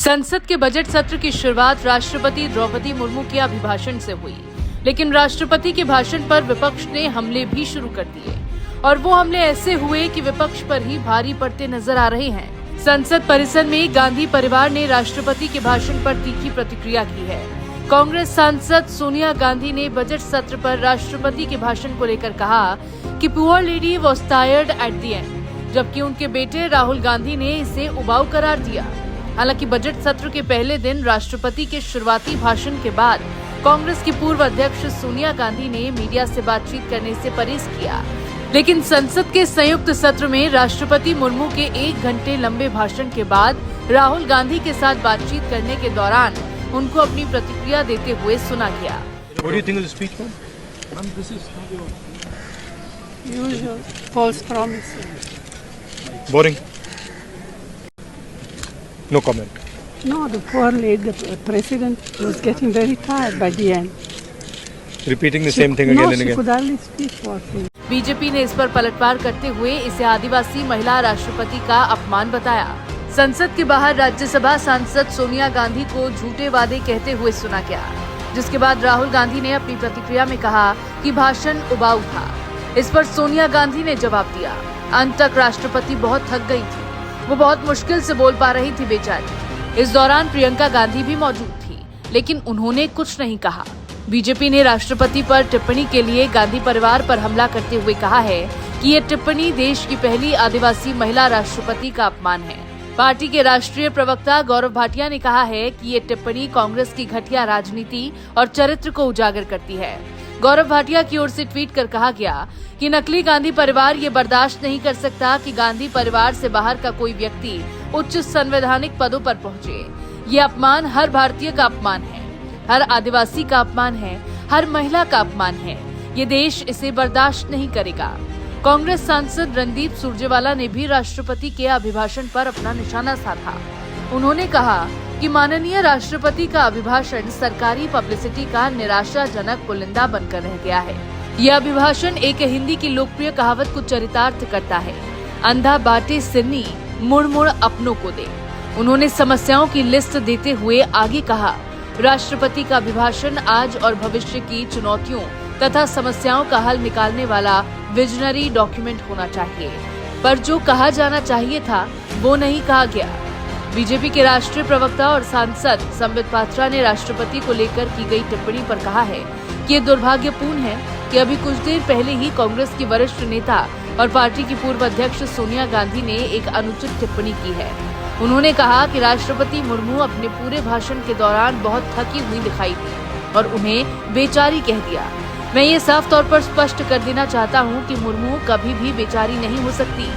संसद के बजट सत्र की शुरुआत राष्ट्रपति द्रौपदी मुर्मू के अभिभाषण से हुई, लेकिन राष्ट्रपति के भाषण पर विपक्ष ने हमले भी शुरू कर दिए और वो हमले ऐसे हुए कि विपक्ष पर ही भारी पड़ते नजर आ रहे हैं। संसद परिसर में गांधी परिवार ने राष्ट्रपति के भाषण पर तीखी प्रतिक्रिया की है। कांग्रेस सांसद सोनिया गांधी ने बजट सत्र पर राष्ट्रपति के भाषण को लेकर कहा कि poor lady was tired at the end, जबकि उनके बेटे राहुल गांधी ने इसे उबाऊ करार दिया। हालांकि बजट सत्र के पहले दिन राष्ट्रपति के शुरुआती भाषण के बाद कांग्रेस की पूर्व अध्यक्ष सोनिया गांधी ने मीडिया से बातचीत करने से परहेज किया, लेकिन संसद के संयुक्त सत्र में राष्ट्रपति मुर्मू के 1 घंटे लंबे भाषण के बाद राहुल गांधी के साथ बातचीत करने के दौरान उनको अपनी प्रतिक्रिया देते हुए सुना गया। What do you think of the speech, ma'am? This is usual false promises. Boring. No comment. No, the poor lady, the president was getting very tired by the end. Repeating the same thing again and she again. could hardly speak what he. BJP ने इस पर पलटवार करते हुए इसे आदिवासी महिला राष्ट्रपति का अपमान बताया। संसद के बाहर राज्यसभा सांसद सोनिया गांधी को झूठे वादे कहते हुए सुना गया, जिसके बाद राहुल गांधी ने अपनी प्रतिक्रिया में कहा कि भाषण उबाऊ था। इस पर सोनिया गांधी ने जवाब दिया। अंत तक राष्ट्रपति बहुत थक गई थी, वो बहुत मुश्किल से बोल पा रही थी बेचारी। इस दौरान प्रियंका गांधी भी मौजूद थी, लेकिन उन्होंने कुछ नहीं कहा। बीजेपी ने राष्ट्रपति पर टिप्पणी के लिए गांधी परिवार पर हमला करते हुए कहा है कि ये टिप्पणी देश की पहली आदिवासी महिला राष्ट्रपति का अपमान है। पार्टी के राष्ट्रीय प्रवक्ता गौरव भाटिया ने कहा है कि ये टिप्पणी कांग्रेस की घटिया राजनीति और चरित्र को उजागर करती है। गौरव भाटिया की ओर से ट्वीट कर कहा गया कि नकली गांधी परिवार ये बर्दाश्त नहीं कर सकता कि गांधी परिवार से बाहर का कोई व्यक्ति उच्च संवैधानिक पदों पर पहुंचे। ये अपमान हर भारतीय का अपमान है, हर आदिवासी का अपमान है, हर महिला का अपमान है। ये देश इसे बर्दाश्त नहीं करेगा। कांग्रेस सांसद रणदीप सुरजेवाला ने भी राष्ट्रपति के अभिभाषण पर अपना निशाना साधा। उन्होंने कहा कि माननीय राष्ट्रपति का अभिभाषण सरकारी पब्लिसिटी का निराशाजनक पुलिंदा बनकर रह गया है। यह अभिभाषण एक हिंदी की लोकप्रिय कहावत को चरितार्थ करता है, अंधा बाटे सिरनी मुड़ मुड़ अपनों को दे। उन्होंने समस्याओं की लिस्ट देते हुए आगे कहा, राष्ट्रपति का अभिभाषण आज और भविष्य की चुनौतियों तथा समस्याओं का हल निकालने वाला विजनरी डॉक्यूमेंट होना चाहिए, पर जो कहा जाना चाहिए था वो नहीं कहा गया। बीजेपी के राष्ट्रीय प्रवक्ता और सांसद संबित पात्रा ने राष्ट्रपति को लेकर की गई टिप्पणी पर कहा है कि ये दुर्भाग्यपूर्ण है कि अभी कुछ देर पहले ही कांग्रेस की वरिष्ठ नेता और पार्टी की पूर्व अध्यक्ष सोनिया गांधी ने एक अनुचित टिप्पणी की है। उन्होंने कहा कि राष्ट्रपति मुर्मू अपने पूरे भाषण के दौरान बहुत थकी हुई दिखाई दी और उन्हें बेचारी कह दिया। मैं ये साफ तौर पर स्पष्ट कर देना चाहता हूँ कि मुर्मू कभी भी बेचारी नहीं हो सकती।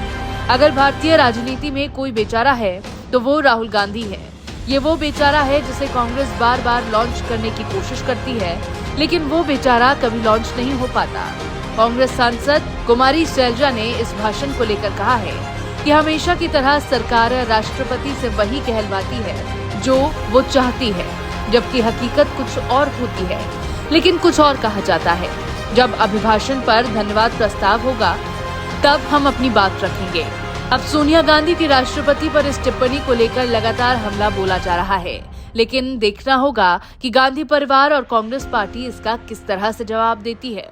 अगर भारतीय राजनीति में कोई बेचारा है तो वो राहुल गांधी है। ये वो बेचारा है जिसे कांग्रेस बार बार लॉन्च करने की कोशिश करती है, लेकिन वो बेचारा कभी लॉन्च नहीं हो पाता। कांग्रेस सांसद कुमारी शैलजा ने इस भाषण को लेकर कहा है कि हमेशा की तरह सरकार राष्ट्रपति से वही कहलवाती है जो वो चाहती है, जबकि हकीकत कुछ और होती है, लेकिन कुछ और कहा जाता है। जब अभिभाषण पर धन्यवाद प्रस्ताव होगा तब हम अपनी बात रखेंगे। अब सोनिया गांधी की राष्ट्रपति पर इस टिप्पणी को लेकर लगातार हमला बोला जा रहा है, लेकिन देखना होगा कि गांधी परिवार और कांग्रेस पार्टी इसका किस तरह से जवाब देती है।